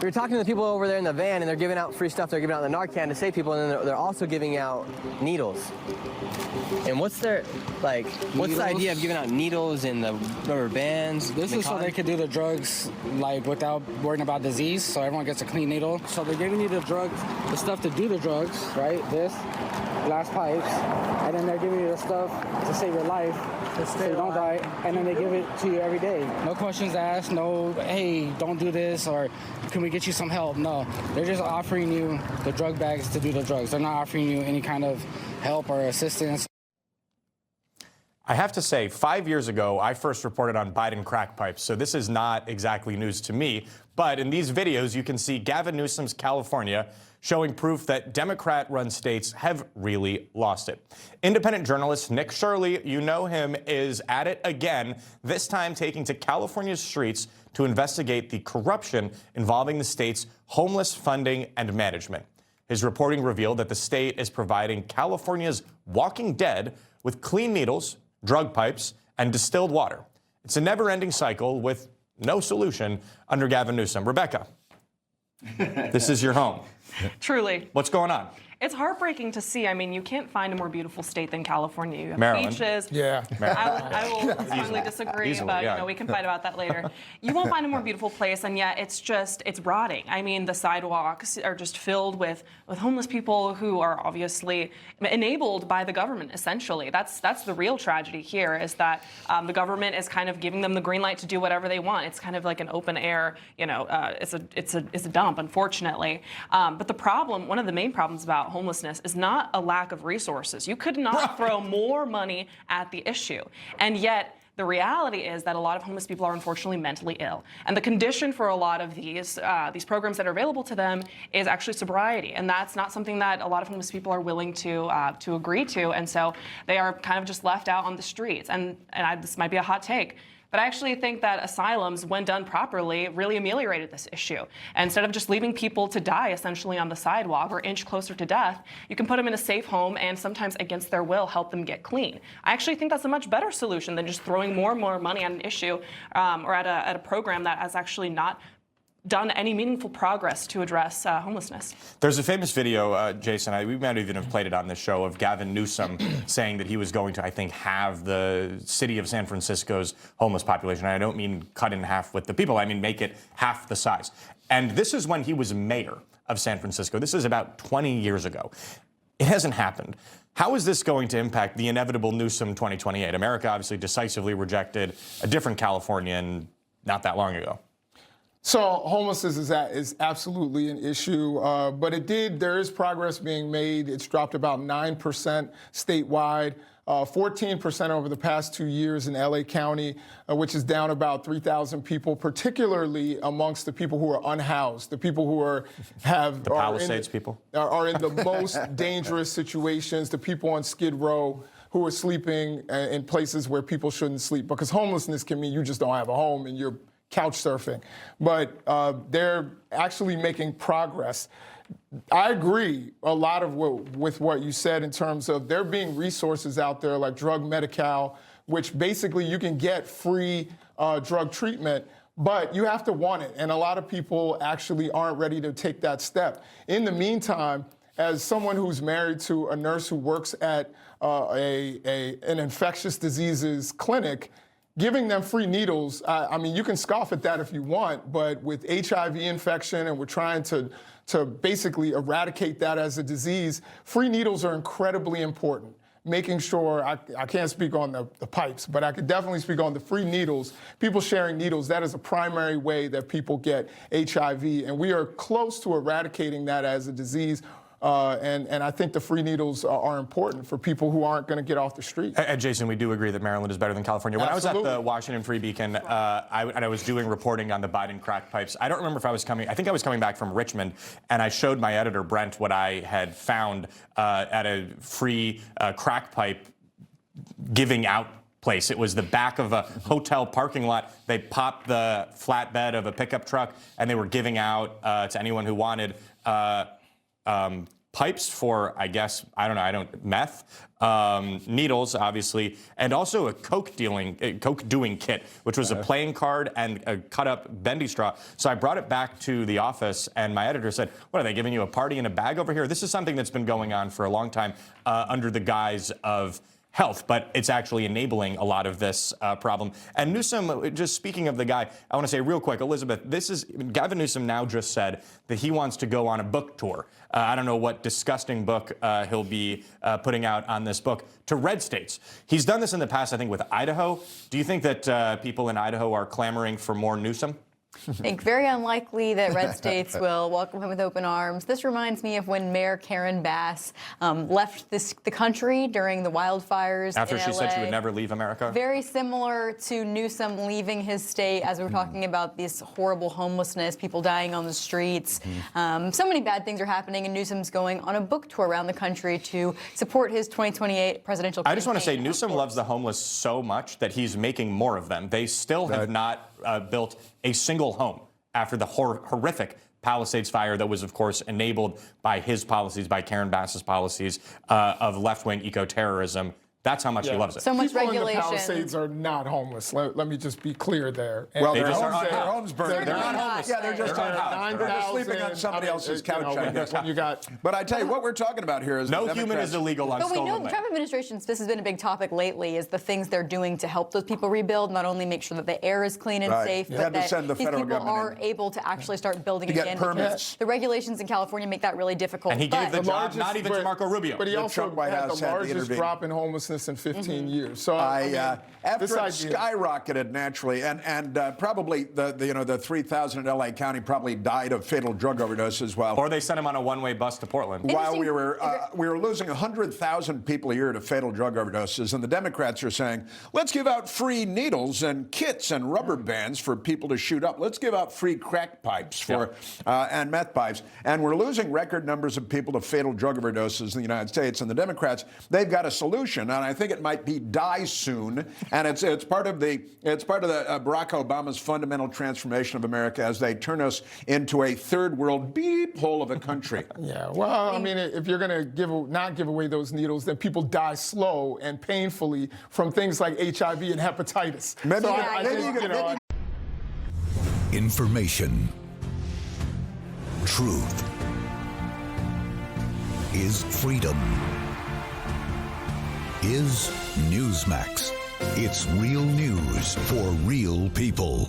We were talking to the people over there in the van, and they're giving out free stuff. They're giving out the Narcan to save people, and then they're also giving out needles. And what's their, like, what's the idea of giving out needles and the rubber bands? This is so they could do the drugs, like, without worrying about disease, so everyone gets a clean needle. So they're giving you the drugs, the stuff to do the drugs, right? This, glass pipes, and then they're giving you the stuff to save your life, so you don't die, and then they give it to you every day. No questions asked, no, hey, don't do this, or can we get you some help? No, they're just offering you the drug bags to do the drugs. They're not offering you any kind of help or assistance. I have to say, 5 years ago, I first reported on Biden crack pipes, so this is not exactly news to me. But in these videos, you can see Gavin Newsom's California showing proof that Democrat-run states have really lost it. Independent journalist Nick Shirley, you know him, is at it again, this time taking to California's streets to investigate the corruption involving the state's homeless funding and management. His reporting revealed that the state is providing California's walking dead with clean needles, drug pipes, and distilled water. It's a never-ending cycle with no solution under Gavin Newsom. Rebecca, this is your home. Truly. What's going on? It's heartbreaking to see. I mean, you can't find a more beautiful state than California. You have Maryland. beaches. Yeah. I will strongly disagree, Easily, but yeah. you know, we can fight about that later. You won't find a more beautiful place, and yet it's rotting. I mean, the sidewalks are just filled with homeless people who are obviously enabled by the government, essentially. That's the real tragedy here, is that the government is kind of giving them the green light to do whatever they want. It's kind of like an open air, you know, it's a dump, unfortunately. But the problem, one of the main problems about homelessness is not a lack of resources. You could not throw more money at the issue. And yet, the reality is that a lot of homeless people are unfortunately mentally ill. And the condition for a lot of these programs that are available to them is actually sobriety. And that's not something that a lot of homeless people are willing to agree to. And so they are kind of just left out on the streets. And this might be a hot take, but I actually think that asylums, when done properly, really ameliorated this issue. And instead of just leaving people to die essentially on the sidewalk or inch closer to death, you can put them in a safe home and sometimes against their will help them get clean. I actually think that's a much better solution than just throwing more and more money at an issue or at a program that has actually not done any meaningful progress to address homelessness. There's a famous video, Jason, we might even have played it on this show, of Gavin Newsom saying that he was going to, I think, halve the city of San Francisco's homeless population. And I don't mean cut in half with the people, I mean make it half the size. And this is when he was mayor of San Francisco. This is about 20 years ago. It hasn't happened. How is this going to impact the inevitable Newsom 2028? America obviously decisively rejected a different Californian not that long ago. So homelessness is absolutely an issue, but there is progress being made. It's dropped about 9% statewide, 14% over the past 2 years in LA County, which is down about 3,000 people, particularly amongst the people who are unhoused, the people who are in the most dangerous situations, the people on Skid Row who are sleeping in places where people shouldn't sleep, because homelessness can mean you just don't have a home and you're couch surfing. But they're actually making progress. I agree a lot with what you said in terms of there being resources out there like Drug Medi-Cal, which basically you can get free drug treatment, but you have to want it. And a lot of people actually aren't ready to take that step. In the meantime, as someone who's married to a nurse who works at an infectious diseases clinic, giving them free needles, I mean, you can scoff at that if you want, but with HIV infection, and we're trying to basically eradicate that as a disease, free needles are incredibly important. Making sure, I can't speak on the pipes, but I could definitely speak on the free needles. People sharing needles, that is a primary way that people get HIV, and we are close to eradicating that as a disease. And I think the free needles are important for people who aren't going to get off the street. And Jason, we do agree that Maryland is better than California. When Absolutely. I was at the Washington Free Beacon, I was doing reporting on the Biden crack pipes. I don't remember if I was coming back from Richmond, and I showed my editor, Brent, what I had found at a free crack pipe giving out place. It was the back of a hotel parking lot. They popped the flatbed of a pickup truck, and they were giving out to anyone who wanted pipes for, I guess, meth, needles, obviously, and also a coke doing kit, which was a playing card and a cut up bendy straw. So I brought it back to the office, and my editor said, "What, are they giving you a party in a bag over here?" This is something that's been going on for a long time under the guise of health, but it's actually enabling a lot of this problem. And Newsom, just speaking of the guy, I want to say real quick, Elizabeth, Gavin Newsom now just said that he wants to go on a book tour. I don't know what disgusting book he'll be putting out on this book, to red states. He's done this in the past, I think, with Idaho. Do you think that people in Idaho are clamoring for more Newsom? I think very unlikely that red states will welcome him with open arms. This reminds me of when Mayor Karen Bass left the country during the wildfires After in she LA. said she would never leave America? Very similar to Newsom leaving his state, as we were talking about this horrible homelessness, people dying on the streets. So many bad things are happening, and Newsom's going on a book tour around the country to support his 2028 presidential campaign. I just want to say, Newsom loves the homeless so much that he's making more of them. They still have not built a single home after the horrific Palisades fire that was, of course, enabled by his policies, by Karen Bass's policies of left-wing eco-terrorism. That's how much he loves it. So much People regulation. in the Palisades are not homeless. Let me just be clear there. Well, They their just homes, are their unhoused. homes burned. They're not homeless. Yeah, they're just unhoused. They're just sleeping on 9,000, somebody else's couch, I guess. when you got. But I tell you, what we're talking about here is No the human Democrats- is illegal on But we stolen know the land. Trump administration, this has been a big topic lately, is the things they're doing to help those people rebuild, not only make sure that the air is clean and Right. safe, You but had to that send the these federal people government are in. able to actually start building To get again. permits. Because the regulations in California make that really difficult. And he gave the But- job not even to Marco Rubio. But he The also Trump White had House the had to largest intervene. drop in homelessness in 15 years. So After this it idea- skyrocketed naturally, and probably the 3,000 in LA County probably died of fatal drug overdoses while Or they sent him on a one-way bus to Portland. while we were losing 100,000 people a year to fatal drug overdoses, and the Democrats are saying, let's give out free needles and kits and rubber bands for people to shoot up. Let's give out free crack pipes and meth pipes, and we're losing record numbers of people to fatal drug overdoses in the United States. And the Democrats, they've got a solution, and I think it might be die soon. And it's part of the Barack Obama's fundamental transformation of America as they turn us into a third world beep hole of a country. Yeah, well, I mean, if you're going to not give away those needles, then people die slow and painfully from things like HIV and hepatitis. Maybe So you- I maybe think, you can- Information. Truth is freedom. Is Newsmax. It's real news for real people.